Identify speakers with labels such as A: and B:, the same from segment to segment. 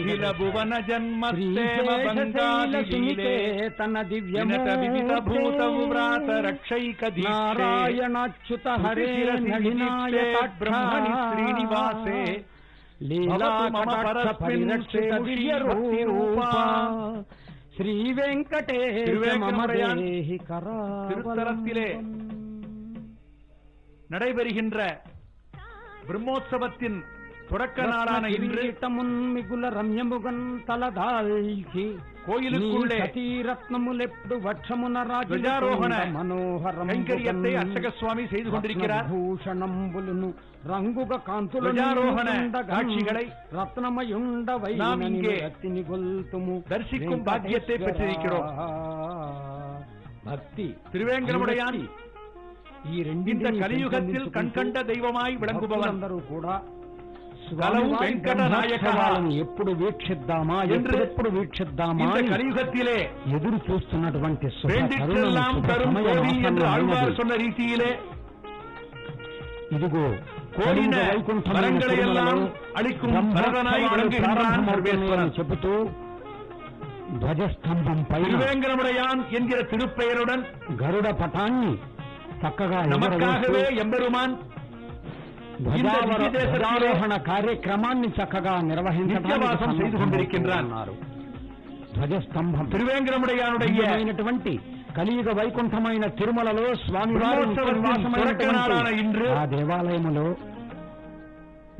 A: అఖిల భువన జన్మస్తేమ బంగాళీలే
B: తన దివ్యమూర్తి
A: వివిధ భూత వ్రాత రక్షైక
B: నారాయణాచ్యుత హరే నళినాయక
A: బ్రహ్మణి శ్రీనివాసే
B: లీలా కటాక్ష పరిరక్షిత దివ్య రూపా ஸ்ரீ வெங்கடேஷ மமதேஹி
A: திருத்தலத்திலே நடைபெறுகின்ற பிரம்மோற்சவத்தின் தொடக்க நாளான இன்று
B: மிகுல ரம்யமுகன் தலதாழ்ச்சி
A: கோயிலுக்குள்ளே
B: ரத்னமுலெప్పుడు வட்சமுன
A: ராஜாரோகண மனோகரம் கைங்கரியத்தை அர்ச்சக சுவாமி செய்து கொண்டிருக்கிறார்.
B: பூஷணம் புலுனு రంగుగ కాంతుల
A: காட்சிகளை
B: ரத்னமயுண்டவை
A: நாம் இங்கே
B: நிகழ்த்துமு
A: தரிசிக்கும் பாக்கியத்தை பெற்றிருக்கிறோம்.
B: பக்தி
A: திருவேங்கடமுடையான் இந்த கலியுகத்தில் கண்கண்ட தெய்வமாய் விளங்குபவர்.
B: అందరూ కూడా
A: వెంకట నాయకాలను
B: ఎప్పుడు వీక్షిద్దామా ఎప్పుడు వీక్షిద్దామా
A: కలియుగத்திலே
B: ఎదురు చూస్తున్నటువంటి
A: சொன்ன ரீதியிலே
B: ఇదిగో
A: కోరిన వరங்களை எல்லாம் అளிக்கும் వరదనాయి విளங்குகின்றான்
B: చెబుతూ ధ్వజస్తంభం పై
A: திருவேங்கடமுடையான் என்கிற திருப்பெயருடன்
B: గరుడ పటాన్ని చక్కగా
A: நமக்காகவே எம்பெருமான்
B: ధ్వజారోహణ కార్యక్రమాన్ని చక్కగా నిర్వహించడం
A: செய்து கொண்டிருக்கின்றார்.
B: ధ్వజస్తంభం
A: திருவேங்கடமுடையானுடையటువంటి
B: కలియుగ వైకుంఠమైన తిరుమలలో స్వామివారి
A: இன்று
B: ఆ దేవాలయములో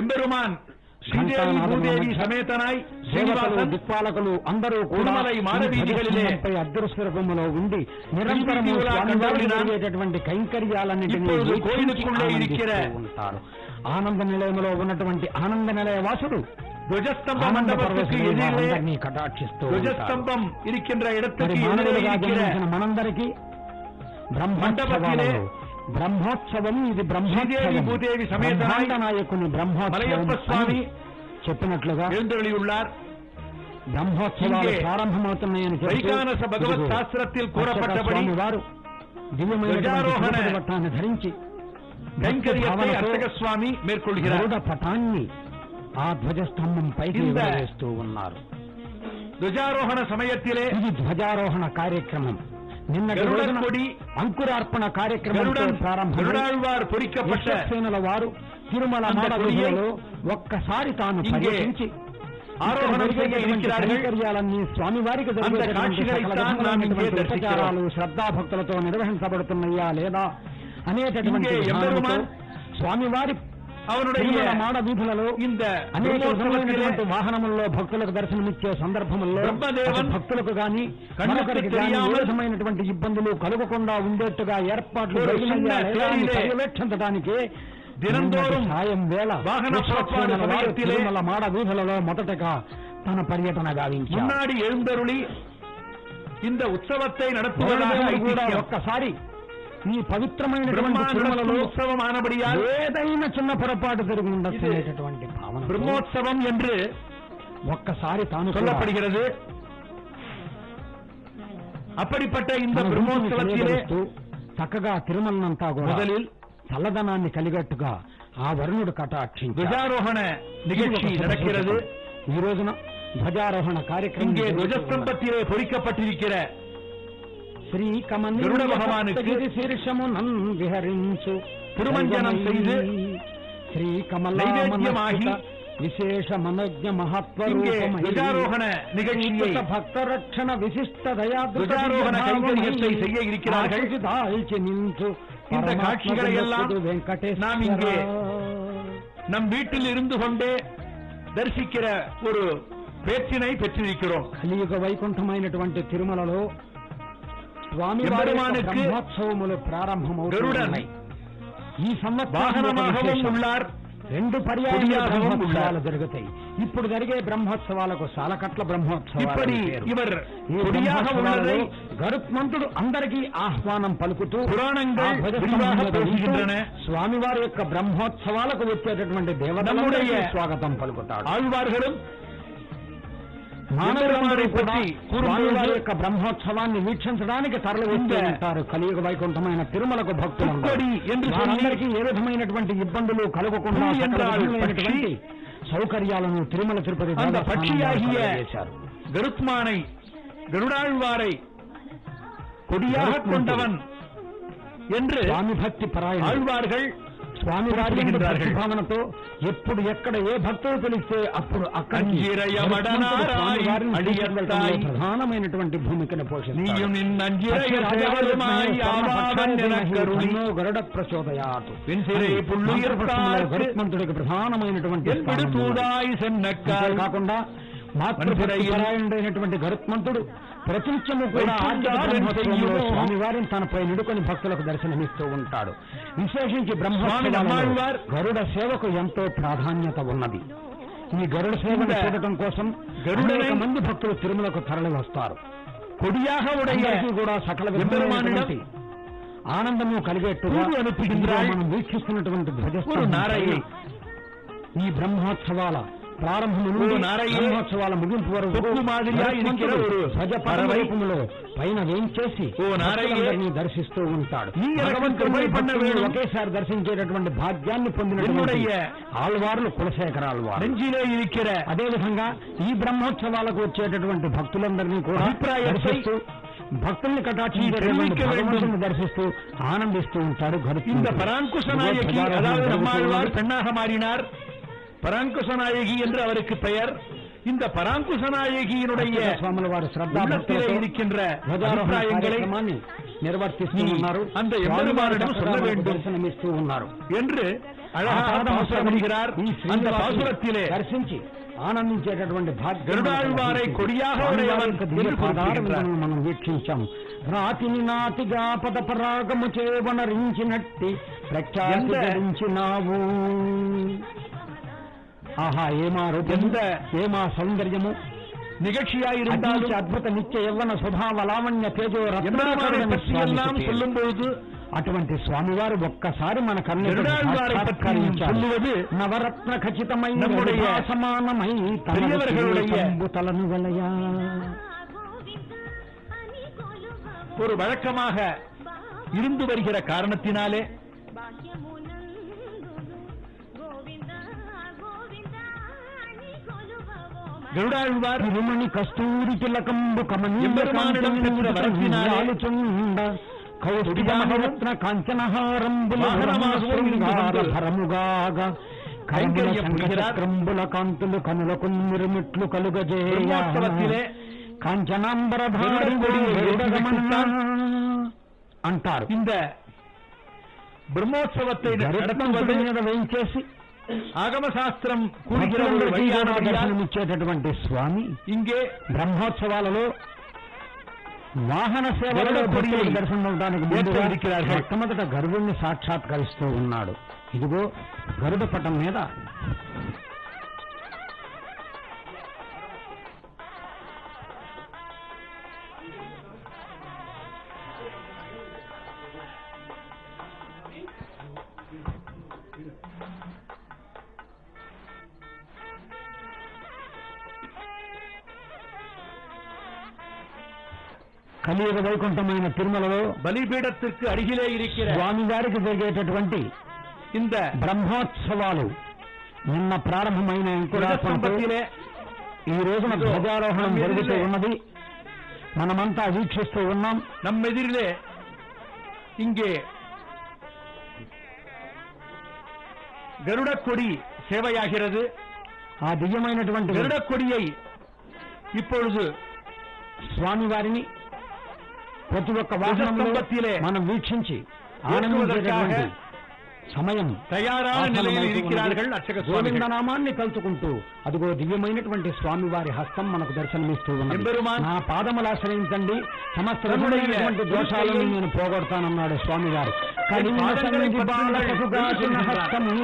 A: எம்பெருமான் శ్రీదేవి భూదేవి సమేతనాయ్ శ్రీనివాసన్
B: దిక్పాలకులు అందరూ కూడా
A: మానవీధిகளிலே
B: అదృశ్య రూపంలో ఉండి నిరంతరము జరిగేటటువంటి కైంకర్యాలన్నింటినీ ఉంటారు. ఆనంద నిలయంలో ఉన్నటువంటి ఆనంద నిలయ వాసుడు
A: ధ్వజస్తంభ మండపத்துக்கு எதிரே
B: కటాక్షిస్తూ
A: ధ్వజస్తంభం இருக்கின்ற இடத்துக்கு
B: మనందరికీ బ్రహ్మోత్సవం ఇది
A: భూదేవి సమేత
B: నాయకుని
A: మలయప్ప స్వామి
B: చెప్పినట్లుగా
A: எழுந்தருளியுள்ளார்.
B: బ్రహ్మోత్సవాలు ప్రారంభమవుతున్నాయని
A: వైఖానస భగవత్ శాస్త్రத்தில் கூறப்பட்டபடி
B: వారు దివ్యమైన పట్టాన్ని ధరించి
A: కైంకర్యத்தை అర్చక స్వామి మేற்கொள்கிறார்.
B: పటాన్ని ఆ ధ్వజస్తంభం పైకి వేస్తూ ఉన్నారు.
A: ధ్వజారోహణ సమయத்திலே
B: ఇది ధ్వజారోహణ కార్యక్రమం. నిన్నటి రోజున అంకురార్పణ కార్యక్రమంతో
A: ప్రారంభం పొరిக்கப்பட்ட
B: సేనల వారు తిరుమల మాడవీధిలో ఒక్కసారి తాను పర్యటించి కైంకర్యాలన్నీ స్వామివారికి ఉపచారాలు శ్రద్ధాభక్తులతో నిర్వహించబడుతున్నాయా లేదా అనేటటువంటి స్వామివారి మాడ వీధులలో అనేక విధమైనటువంటి వాహనముల్లో భక్తులకు దర్శనమిచ్చే సందర్భంలో భక్తులకు గాని మరొకరికి గాని ఏ విధమైనటువంటి ఇబ్బందులు కలగకుండా ఉండేట్టుగా ఏర్పాట్లు పర్యవేక్షించడానికి దినంతోறும் సాయం వేళ తిరుమల మాడ వీధులలో మొదటగా తన పర్యటన గావించారు.
A: మున్నాడి எழுந்தருளி இந்த ఉత్సవத்தை நடத்துவதாக
B: ఒక్కసారి ఈ పవిత్రమైనటువంటి తిరుమలలో
A: ఉత్సవం ఆనబడియాల్
B: ఏదైనా చిన్న పొరపాటు జరిగి ఉండొచ్చేటటువంటి భావన
A: బ్రహ్మోత్సవం என்று
B: ఒక్కసారి తాను
A: சொல்லப்படுகிறது. அப்படிப்பட்ட இந்த బ్రహ్మోత్సవத்திலே
B: చక్కగా తిరుమలనంతా కూడా మొదలిల్ చల్లదనాన్ని కలిగట్టుగా ఆ వరుణుడు కటాక్షించి
A: ధ్వజారోహణ నిகழ்ச்சி நடக்கிறது.
B: ఈ రోజున ధ్వజారోహణ కార్యక్రమం
A: ధ్వజస్తంభத்திலே பொறிக்கப்பட்டிருக்கிற
B: శ్రీ కమల భగవానుக்கு శీర్షమునన్ విహరించు
A: తిరుమంజనం செய்து
B: శ్రీ కమలామనమాహి విశేష మనోజ్ఞ మహత్వరూపమై
A: ధ్వజారోహణ நிகழ்ச்சியை
B: భక్త రక్షణ విశిష్ట
A: ధ్వజారోహణ கைங்கரியத்தை செய்ய இருக்கிறார்கள்.
B: దాల్చి నించు
A: இந்த காட்சிகளை எல்லாம் நாம் இங்கே நம் வீட்டில் இருந்து கொண்டே தரிசிக்கிற ஒரு பேச்சினை பெற்றிருக்கிறோம்.
B: కలియుగ వైకుంఠమైనటువంటి తిరుమలలో స్వామి బ్రహ్మోత్సవములు ప్రారంభమవుతున్నాయి. ఈ
A: సంవత్సరం உள்ளார்.
B: 2 పర్యాయాలు జరుగుతాయి. ఇప్పుడు జరిగే బ్రహ్మోత్సవాలకు సాలకట్ల బ్రహ్మోత్సవాలు. గరుత్మంతుడు అందరికీ ఆహ్వానం పలుకుతూ స్వామివారి యొక్క బ్రహ్మోత్సవాలకు వచ్చేటటువంటి దేవతలకి స్వాగతం పలుకుతాడు. ఆళ్వార్గలు మానవులందరూ కూడా స్వామివారి యొక్క బ్రహ్మోత్సవాన్ని వీక్షించడానికి తరలి వస్తూ ఉంటారు. కలియుగ వైకుంఠమైన తిరుమలకు భక్తులందరికీ ఏ విధమైనటువంటి ఇబ్బందులు కలగకుండా సౌకర్యాలను తిరుమల తిరుపతి
A: அந்த பட்சியாகிய
B: చేశారు.
A: கருத்மானை గరుడాళ్వాரை கொடியாக கொண்டவன் என்று
B: స్వామి భక్తి పరాయణ
A: ఆళ్వాர்கள்
B: స్వామి వారి భావనతో ఎప్పుడు ఎక్కడ ఏ భక్తులు తెలిస్తే అప్పుడు అక్కడ ప్రధానమైనటువంటి భూమికను పోషిస్తాడు. గరుడ ప్రచోదయాతు గరుత్మంతుడికి ప్రధానమైనటువంటి కాకుండా మాతృపరాయణుడైనటువంటి గరుత్మంతుడు ప్రతినిత్యము కూడా స్వామివారిని తనపై నిడుకొని భక్తులకు దర్శనమిస్తూ ఉంటాడు. విశేషించి బ్రహ్మోత్సవాలలో గరుడ సేవకు ఎంతో ప్రాధాన్యత ఉన్నది. ఈ గరుడ సేవను చూడటం కోసం అనేక మంది భక్తులు తిరుమలకు తరలి వస్తారు. కొడియాహుడయ్యాకి కూడా సకల విధమైనటువంటి ఆనందము కలిగేట్టుగా మనం వీక్షిస్తున్నటువంటి ధ్వజస్తంభం ఈ బ్రహ్మోత్సవాల ప్రారంభము బ్రహ్మోత్సవాల ముగింపు వరకు ధ్వజపరవైపులో పైన వేంచేసి దర్శిస్తూ ఉంటాడు. ఒకేసారి దర్శించేటటువంటి భాగ్యాన్ని పొందినటువంటి ఆళ్వార్లు కులశేఖర ఆళ్వారు. అదేవిధంగా ఈ బ్రహ్మోత్సవాలకు వచ్చేటటువంటి భక్తులందరినీ కూడా దర్శిస్తూ భక్తుల్ని కటాక్షించేటటువంటి దర్శిస్తూ ఆనందిస్తూ ఉంటాడు.
A: பராங்குசநாயகி என்று அவருக்கு பெயர். இந்த பராங்குசநாயகியினுடைய
B: சுவாமில வாரு శ్రద్ధాభక్తిలో
A: இருக்கின்ற
B: அபிப்பிராயங்களை నిర్వర్తిస్తూ ఉన్నారు.
A: அந்த எம்பெருமானிடம் சொல்ல வேண்டும்
B: దర్శనమిస్తూ ఉన్నారు
A: என்று அழகாக பாசுரப்படுகிறார். அந்த பாசுரத்திலே
B: దర్శించి ఆనందించేటటువంటి
A: గరుడాళ్వారై కొడియాగ ఉడయవన్ என்று
B: పాదారవిందములను మనం వీక్షించాం. రాతిని నాతిగా పదపరాగము చేవనరించినట్టి ప్రఖ్యాతి గడించినావు. ఆహా ఏమా రూపం, ఏమా సౌందర్యము,
A: நிகழ்ச்சியாயிருந்தாலும்
B: అద్భుత నిత్య యవ్వన స్వభావ లావణ్య తేజో
A: சொல்லும்போது
B: అటువంటి స్వామివారు ఒక్కసారి మన కన్నులు నవరత్న ఖచ్చితమైన సమానమై తలను వెలయా.
A: ஒரு வழக்கமாக இருந்து வருகிற காரணத்தினாலே గరుడాళ్వార్
B: తిరుమణి కస్తూరి తిలకంబు
A: ఎம்பெருமானிடம் பெற்ற வரத்தினாலே
B: కౌస్తుభరత్న కాంచనహారంబులముగాగా కైంకర్యంబుల కాంతులు కనులకు నిర్మిట్లు కలుగజేయే కాంచనాంబరధారి అంటారు.
A: இந்த பிரம்மோற்சவத்தை
B: మీద వేయించేసి
A: ఆగమశాస్త్రం
B: దర్శనమిచ్చేటటువంటి స్వామి
A: ఇంకే
B: బ్రహ్మోత్సవాలలో వాహన సేవలలో దర్శనం అవడానికి మొట్టమొదట గరుడుని సాక్షాత్కరిస్తూ ఉన్నాడు. ఇదిగో గరుడ పటం మీద కలియుగ వైకుంఠమైన తిరుమలలో
A: బలిపీఠத்திற்கு అడిగిలే இருக்கிற
B: స్వామి గారికి జరిగేటటువంటి
A: இந்த
B: బ్రహ్మోత్సవాలు నిన్న ప్రారంభమైన అంకురార్పణలో ఈ రోజున ధ్వజారోహణం జరుగుతూ ఉన్నది. మనమంతా వీక్షిస్తూ ఉన్నాం.
A: நம்மெதிரிலே இங்கே గరుడ కొడి సేవయాகிறது.
B: ఆ దివ్యమైనటువంటి
A: గరుడ కొడిயை இப்பொழுது
B: స్వామివారిని ప్రతి ఒక్క వాహనంలో మనం వీక్షించి ఆనందించేటటువంటి సమయం గోవిందనామాన్ని కలుసుకుంటూ అదిగో దివ్యమైనటువంటి స్వామివారి హస్తం మనకు దర్శనమిస్తూ ఉన్నది. నా పాదములు ఆశ్రయించండి, సమస్త దోషాలను నేను పోగొడతానన్నాడు స్వామివారు. హస్తము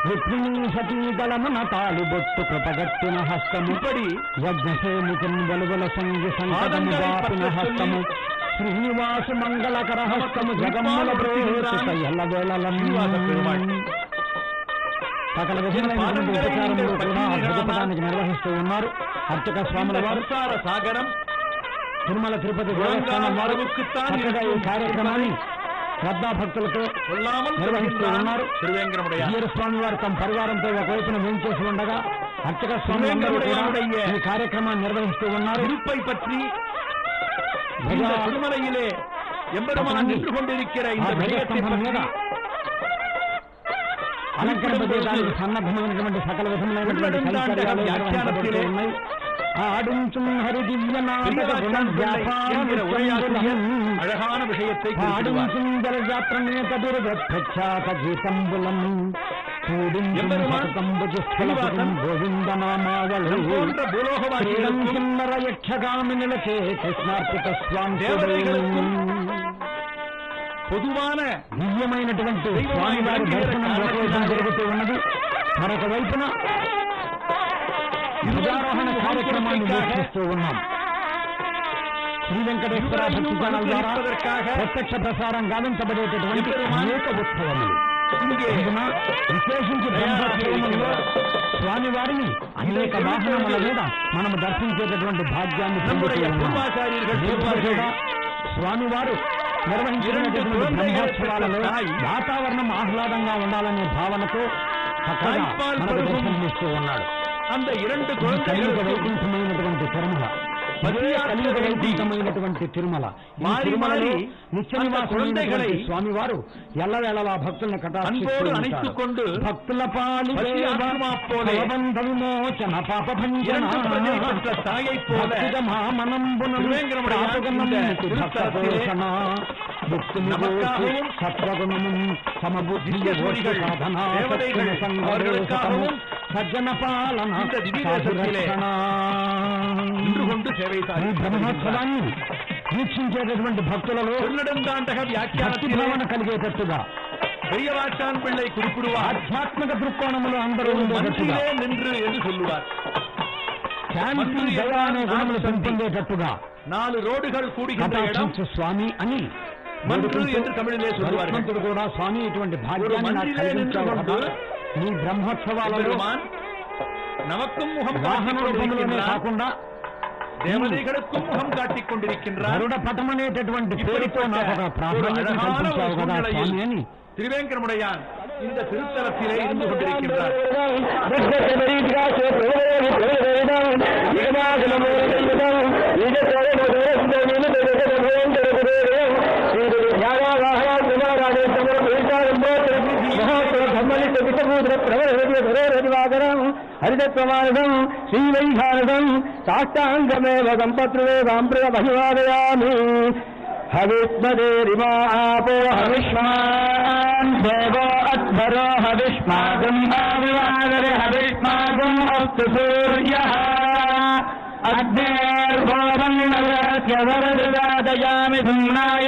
B: రుక్మిణీ సతీదళమున తాళిబొట్టు కృపగట్టిన హస్తము పడి యజ్ఞసేముఖం వెలుగుల సంగి సంకటము బాపిన హస్తము శ్రీనివాస మంగళకర హస్తము జగమ్మల సకల విధములైనటువంటి ఉపచారములు కూడా అద్భుతానికి నిర్వహిస్తూ ఉన్నారు అర్చక స్వాముల వారు.
A: సాగరం
B: తిరుమల తిరుపతి దేవస్థానం వారు చక్కగా ఈ కార్యక్రమాన్ని శ్రద్ధాభక్తులతో నిర్వహిస్తూ ఉన్నారు. అయ్యర్ స్వామి వారు తమ పరివారంతో ఒకవైపున వేంచేసి ఉండగా అర్చక స్వామి అందరూ కూడా ఈ కార్యక్రమాన్ని నిర్వహిస్తూ ఉన్నారు.
A: இருப்பை பற்றி இந்த திருமலையிலே எம்பெருமான் நின்று கொண்டிருக்கிற இந்த விடயத்தை
B: మీద అలంకరింపజేయడానికి సన్నద్ధమైనటువంటి సకల విధములైనటువంటి సౌకర్యాలు నిర్వహించబడుతూ ఉన్నాయి. ஆடும் ஹரி திவ்ய நாடக
A: அழகான விஷயத்தை
B: ஆடும் சுந்தர ஜாத்திரமே கதிர்வற்றாக கீதம்புலம் கூடும் கம்புஜஸ்கலம் கோவிந்த நாமாவளம் கிண்ணர யட்சகாமி நிலச்சே கிருஷ்ணார்ப்பிత స్వామి
A: పొదువాన
B: దివ్యమైనటువంటి స్వామివారి దర్శనం జరుగుతూ ఉన్నది. మరొక వైపున ధ్వజారోహణ కార్యక్రమాన్ని వీక్షిస్తూ ఉన్నాం. శ్రీ వెంకటేశ్వర భక్తి ఛానల్ ద్వారా ప్రత్యక్ష ప్రసారం గావించబడేటటువంటి అనేక ఉత్సవములు. విశేషించి బ్రహ్మోత్సవములో స్వామివారిని అనేక వాహనముల మీద మనము దర్శించేటటువంటి భాగ్యాన్ని పొందుతూ ఉన్నాం. స్వామివారు నిర్వహించినటువంటి బ్రహ్మోత్సవాలలో వాతావరణం ఆహ్లాదంగా ఉండాలనే భావనతో చక్కగా మనకు దర్శనమిస్తూ ఉన్నాడు.
A: அந்த இரண்டு
B: కలియుగ వైకుంఠమైనటువంటి తిరుమల, కలియుగ వైకుంఠమైనటువంటి తిరుమల, నిత్య నివాసమైనటువంటి స్వామివారు ఎల్లవేళలా భక్తులను
A: కటాక్షిస్తూ
B: భక్తుల పాలి బంధ విమోచన పాప భంజన సత్వగుణము సమబుద్ధి సాధనా సజ్జన పాలన బ్రహ్మోత్సవాన్ని వీక్షించేటటువంటి భక్తులలో భక్తి భావన కలిగేటట్టుగా
A: பெரியவாச்சான் பிள்ளை குறிப்பிடுவார்.
B: ఆధ్యాత్మిక దృక్కోణములు అందరూ ఉండేటట్టుగా
A: నిன்று என்று சொல்லுவார்.
B: శాంతి దయ అనే గుణములు పెంపొందేటట్టుగా
A: 4 రోడ్డుகள் కూడుகின்ற இடம்
B: స్వామి అని
A: మంత్రు என்று தமிழிலே சொல்வார்கள்.
B: మంత్రుడు కూడా స్వామి ఇటువంటి భాగ్యాన్ని నాకు కలిగించావు కదా, నీ బ్రహ్మోత్సవాలలో
A: நமக்கும் முகம்
B: వాహన రూపంలోనే కాకుండా
A: దేవதைகளுக்கும் ముఖం కాட்டிக் கொண்டிருக்கின்றார்.
B: గరుడ పటం అనేటటువంటి పేరుతో నాకు ఒక ప్రాధాన్యత కల్పించావు కదా స్వామి అని
A: திருவேங்கடமுடையான் இந்த திருத்தலத்திலே இருந்து கொண்டிருக்கின்றார்.
C: హరితత్వమానదం శ్రీవైభారదం సాష్టాంగమేవ సంపత్రువేదాంప్రమహిమాదయామి. హవిష్మదేరిమా ఆపో హవిష్మాన్ దేవో అధ్వరో హవిష్మాగం ఆవివాదరే హవిష్మాగం అస్తు సూర్యః అగ్నేర్భోవం నవరస్య వరదయామి ధుమ్నాయ